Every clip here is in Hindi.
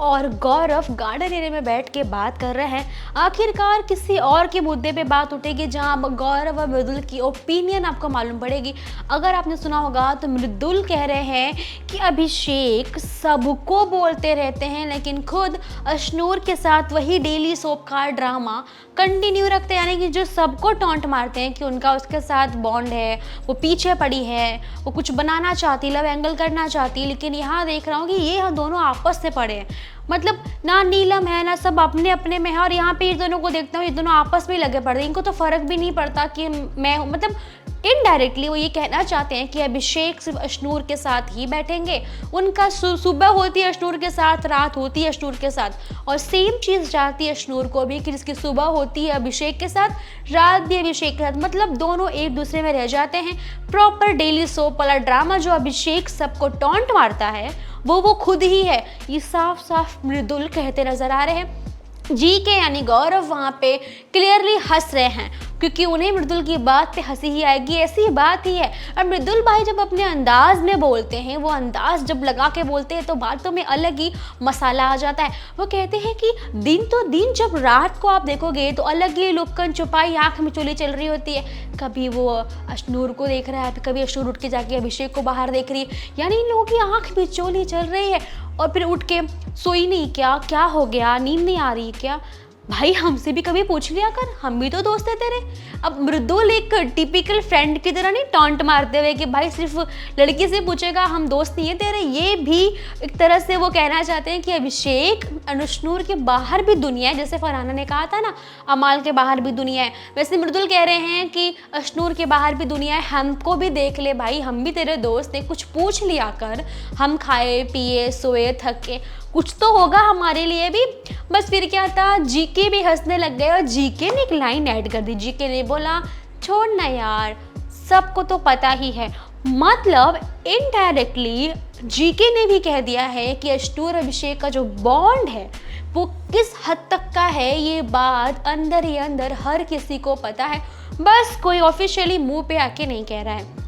और गौरव गार्डन एरिया में बैठ के बात कर रहे हैं। आखिरकार किसी और के मुद्दे पे बात उठेगी जहां अब गौरव और मृदुल की ओपिनियन आपको मालूम पड़ेगी। अगर आपने सुना होगा तो मृदुल कह रहे हैं कि अभिषेक सबको बोलते रहते हैं लेकिन खुद अशनूर के साथ वही डेली सोप का ड्रामा कंटिन्यू रखते हैं, यानी कि जो सबको टॉन्ट मारते हैं कि उनका उसके साथ बॉन्ड है, वो पीछे पड़ी है, वो कुछ बनाना चाहती, लव एंगल करना चाहती। लेकिन यहाँ देख रहा हूँ कि ये दोनों आपस से पड़े हैं, मतलब ना नीलम है ना सब अपने अपने में है। और यहाँ पे ये दोनों को देखता हूँ, ये दोनों आपस में ही लगे पड़े हैं, इनको तो फर्क भी नहीं पड़ता कि मैं हूँ। मतलब इनडायरेक्टली वो ये कहना चाहते हैं कि अभिषेक सिर्फ अशनूर के साथ ही बैठेंगे, उनका सुबह होती है अशनूर के साथ, रात होती है अशनूर के साथ, और सेम चीज़ जाती है अशनूर को भी कि जिसकी सुबह होती है अभिषेक के साथ, रात भी अभिषेक के साथ। मतलब दोनों एक दूसरे में रह जाते हैं। प्रॉपर डेली सोप वाला ड्रामा जो अभिषेक सबको टॉन्ट मारता है वो खुद ही है, ये साफ साफ मृदुल कहते नजर आ रहे हैं। जी के यानी गौरव वहाँ पे क्लियरली हंस रहे हैं क्योंकि उन्हें मृदुल की बात पे हंसी ही आएगी, ऐसी बात ही है। और मृदुल भाई जब अपने अंदाज में बोलते हैं, वो अंदाज जब लगा के बोलते हैं तो बातों में अलग ही मसाला आ जाता है। वो कहते हैं कि दिन तो दिन, जब रात को आप देखोगे तो अलग ही लुक्कन छुपाई आँख में चोली चल रही होती है। कभी वो अशनूर को देख रहा है तो कभी अशनूर उठ के जाके अभिषेक को बाहर देख रही है, यानी इन लोगों की आँख में चोली चल रही है। और फिर उठ के सोई नहीं क्या, क्या हो गया, नींद नहीं आ रही क्या? भाई हमसे भी कभी पूछ लिया कर, हम भी तो दोस्त है तेरे। अब मृदुल एक टिपिकल फ्रेंड की तरह नहीं टॉन्ट मारते हुए कि भाई सिर्फ लड़की से पूछेगा, हम दोस्त नहीं है तेरे। ये भी एक तरह से वो कहना चाहते हैं कि अभिषेक अशनूर के बाहर भी दुनिया है, जैसे फरहाना ने कहा था ना अमाल के बाहर भी दुनिया है, वैसे मृदुल कह रहे हैं कि अशनूर के बाहर भी दुनिया है, हमको भी देख ले भाई, हम भी तेरे दोस्त हैं, कुछ पूछ लिया कर। हम खाए पिए सोए थके, कुछ तो होगा हमारे लिए भी। बस फिर क्या था, जीके भी हंसने लग गए और जीके ने एक लाइन ऐड कर दी। जीके ने बोला छोड़ ना यार, सबको तो पता ही है। मतलब इनडायरेक्टली जीके ने भी कह दिया है कि अशनूर अभिषेक का जो बॉन्ड है वो किस हद तक का है, ये बात अंदर ही अंदर हर किसी को पता है, बस कोई ऑफिशियली मुंह पे आके नहीं कह रहा है।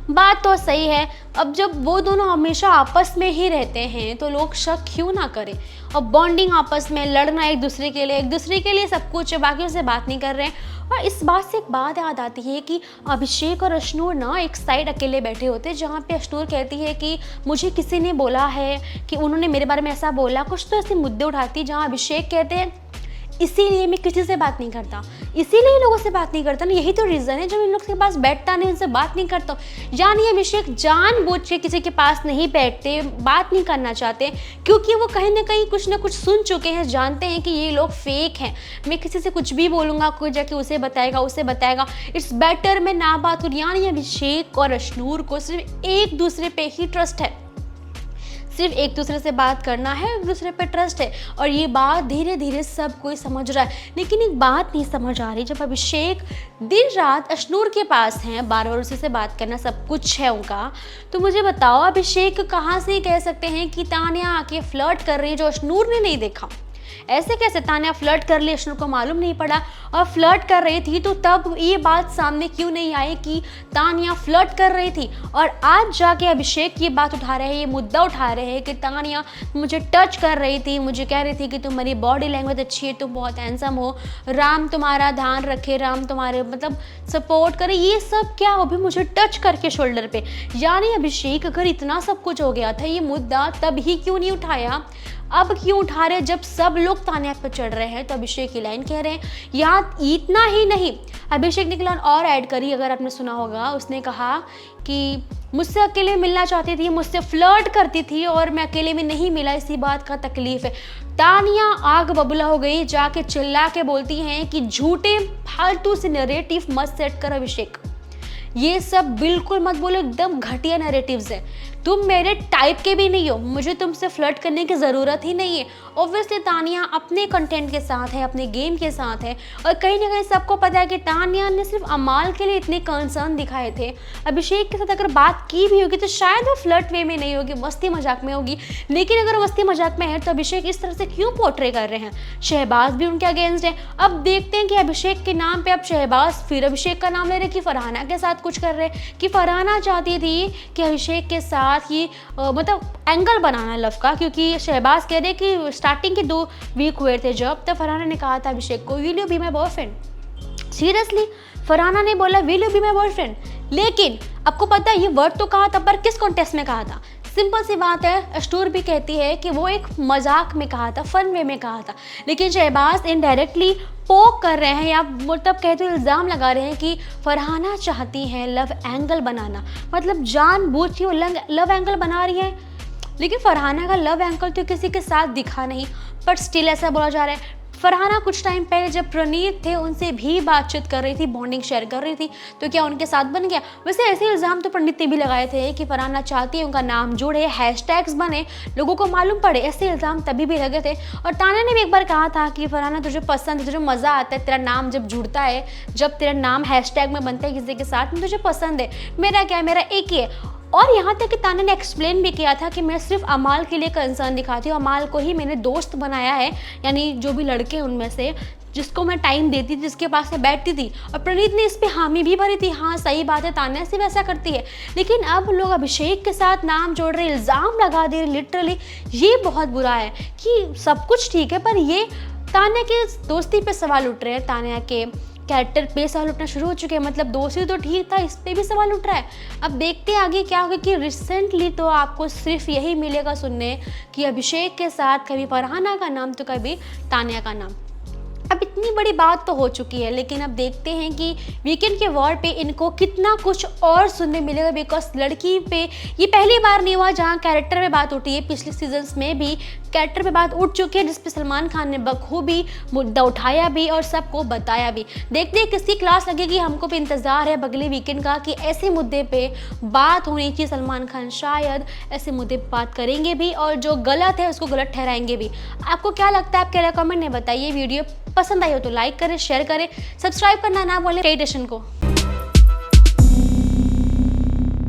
बात तो सही है, अब जब वो दोनों हमेशा आपस में ही रहते हैं तो लोग शक क्यों ना करें। अब बॉन्डिंग आपस में, लड़ना एक दूसरे के लिए सब कुछ है, बाकी उससे बात नहीं कर रहे हैं। और इस बात से एक बात याद आती है कि अभिषेक और अशनूर ना एक साइड अकेले बैठे होते हैं, जहाँ पे अशनूर कहती है कि मुझे किसी ने बोला है कि उन्होंने मेरे बारे में ऐसा बोला, कुछ तो ऐसे मुद्दे उठाती, जहाँ अभिषेक कहते हैं इसीलिए मैं किसी से बात नहीं करता, इसीलिए लोगों से बात नहीं करता ना, यही तो रीज़न है जब इन लोग के पास बैठता नहीं, उनसे बात नहीं करता। यानी अभिषेक जानबूझ के किसी के पास नहीं बैठते, बात नहीं करना चाहते, क्योंकि वो कहीं ना कुछ सुन चुके हैं, जानते हैं कि ये लोग फेक हैं। मैं किसी से कुछ भी बोलूँगा, कोई जाके उसे बताएगा, इट्स बेटर मैं ना बात करूँ। यानी अभिषेक और अशनूर को सिर्फ एक दूसरे पे ही ट्रस्ट है, सिर्फ एक दूसरे से बात करना है, एक दूसरे पे ट्रस्ट है। और ये बात धीरे धीरे सब कोई समझ रहा है, लेकिन एक बात नहीं समझ आ रही। जब अभिषेक दिन रात अशनूर के पास हैं, बार बार उसी से बात करना सब कुछ है उनका, तो मुझे बताओ अभिषेक कहाँ से कह सकते हैं कि तान्या आके फ्लर्ट कर रही है जो अशनूर ने नहीं देखा। ऐसे कैसे तान्या फ्लर्ट कर ली, अशनूर को मालूम नहीं पड़ा? और फ्लर्ट कर रही थी तो तब ये बात सामने क्यों नहीं आई कि तान्या फ्लर्ट कर रही थी? और आज जाके अभिषेक ये बात उठा रहे हैं, ये मुद्दा उठा रहे हैं कि तान्या मुझे टच कर रही थी, मुझे कह रही थी कि तुम्हारी बॉडी लैंग्वेज अच्छी है, तुम बहुत हैंडसम हो, राम तुम्हारा ध्यान रखे, राम तुम्हारे मतलब सपोर्ट करे, ये सब क्या हो भी मुझे टच करके शोल्डर पे। यानी अभिषेक अगर इतना सब कुछ हो गया था, ये मुद्दा तब ही क्यों नहीं उठाया, अब क्यों उठा रहे जब सब लोग तान्या पर चढ़ रहे हैं? तो अभिषेक की लाइन कह रहे हैं। यहाँ इतना ही नहीं, अभिषेक ने लाइन और ऐड करी, अगर आपने सुना होगा, उसने कहा कि मुझसे अकेले मिलना चाहती थी, मुझसे फ्लर्ट करती थी और मैं अकेले में नहीं मिला, इसी बात का तकलीफ है। तान्या आग बबूला हो गई, जाके चिल्ला के बोलती हैं कि झूठे फालतू से नैरेटिव मत सेट कर अभिषेक, ये सब बिल्कुल मत बोलो, एकदम घटिया नैरेटिव्स है, तुम मेरे टाइप के भी नहीं हो, मुझे तुमसे फ्लर्ट करने की ज़रूरत ही नहीं है। ऑब्वियसली तान्या अपने कंटेंट के साथ है, अपने गेम के साथ है, और कहीं ना कहीं सबको पता है कि तान्या ने सिर्फ अमाल के लिए इतने कंसर्न दिखाए थे। अभिषेक के साथ अगर बात की भी होगी तो शायद वो फ्लर्ट वे में नहीं होगी, मस्ती मजाक में होगी, लेकिन अगर मस्ती मजाक में है तो अभिषेक इस तरह से क्यों पोर्ट्रे कर रहे हैं? शहबाज भी उनके अगेंस्ट है। अब देखते हैं कि अभिषेक के नाम पर अब शहबाज फिर अभिषेक का नाम ले रहे कि फरहाना के साथ कुछ कर रहे, कि फरहाना चाहती थी कि अभिषेक के साथ बात की मतलब एंगल बनाना लव का, क्योंकि शहबाज कह रहे कि स्टार्टिंग के 2 वीक हुए थे जब, तब फरहाना ने कहा था अभिषेक को will you be my boyfriend. Seriously Farhana ने बोला will you be my boyfriend, लेकिन आपको पता है ये वर्ड तो कहा था, पर किस कॉन्टेक्स्ट में कहा था? सिंपल सी बात है, अस्टूर भी कहती है कि वो एक मजाक में कहा था, फन वे में कहा था, लेकिन शहबाज इनडायरेक्टली पोक कर रहे हैं या मतलब कहते हुए इल्ज़ाम लगा रहे हैं कि फरहाना चाहती हैं लव एंगल बनाना, मतलब जानबूझ के वो लव एंगल बना रही है। लेकिन फरहाना का लव एंगल तो किसी के साथ दिखा नहीं, बट स्टिल ऐसा बोला जा रहा है। फरहाना कुछ टाइम पहले जब प्रणीत थे उनसे भी बातचीत कर रही थी, बॉन्डिंग शेयर कर रही थी, तो क्या उनके साथ बन गया? वैसे ऐसे इल्ज़ाम तो प्रणीत ने भी लगाए थे कि फरहाना चाहती है उनका नाम जुड़े, हैशटैग्स बने, लोगों को मालूम पड़े, ऐसे इल्ज़ाम तभी भी लगे थे। और ताना ने भी एक बार कहा था कि फरहाना तुझे पसंद है, तुझे मज़ा आता है, तेरा नाम जब जुड़ता है, जब तेरा नाम हैशटैग में बनता है किसी के साथ, मुझे पसंद है, मेरा क्या है, मेरा एक ही है। और यहाँ तक कि ताना ने एक्सप्लेन भी किया था कि मैं सिर्फ अमाल के लिए कंसर्न दिखाती हूँ, अमाल को ही मैंने दोस्त बनाया है, यानी जो भी लड़के हैं उनमें से जिसको मैं टाइम देती थी, जिसके पास मैं बैठती थी। और प्रणीत ने इस पर हामी भी भरी थी, हाँ सही बात है, ताना से वैसा करती है। लेकिन अब लोग अभिषेक के साथ नाम जोड़ रहे, इल्ज़ाम लगा दे रहे, लिटरली ये बहुत बुरा है कि सब कुछ ठीक है पर ये ताना के दोस्ती पे सवाल उठ रहे हैं, ताना के कैरेक्टर पे सवाल उठना शुरू हो चुके हैं। मतलब दोस्ती तो ठीक था, इस पे भी सवाल उठ रहा है। अब देखते हैं आगे क्या होगा, कि रिसेंटली तो आपको सिर्फ यही मिलेगा सुनने कि अभिषेक के साथ कभी फरहाना का नाम तो कभी तान्या का नाम। अब इतनी बड़ी बात तो हो चुकी है, लेकिन अब देखते हैं कि वीकेंड के वॉर पे इनको कितना कुछ और सुनने मिलेगा, बिकॉज लड़की पे ये पहली बार नहीं हुआ जहाँ कैरेक्टर पे बात उठी है। पिछले सीजन्स में भी कैरेक्टर पे बात उठ चुकी है, जिसपे सलमान खान ने बखूबी मुद्दा उठाया भी और सबको बताया भी। देखते हैं किसकी क्लास लगेगी, हमको भी इंतज़ार है अगले वीकेंड का कि ऐसे मुद्दे पे बात होनी चाहिए। सलमान खान शायद ऐसे मुद्दे पर बात करेंगे भी और जो गलत है उसको गलत ठहराएंगे भी। आपको क्या लगता है, आप क्या कमेंट में बताइए। वीडियो पसंद आई हो तो लाइक करें, शेयर करें, सब्सक्राइब करना ना भूलें स्टेशन को।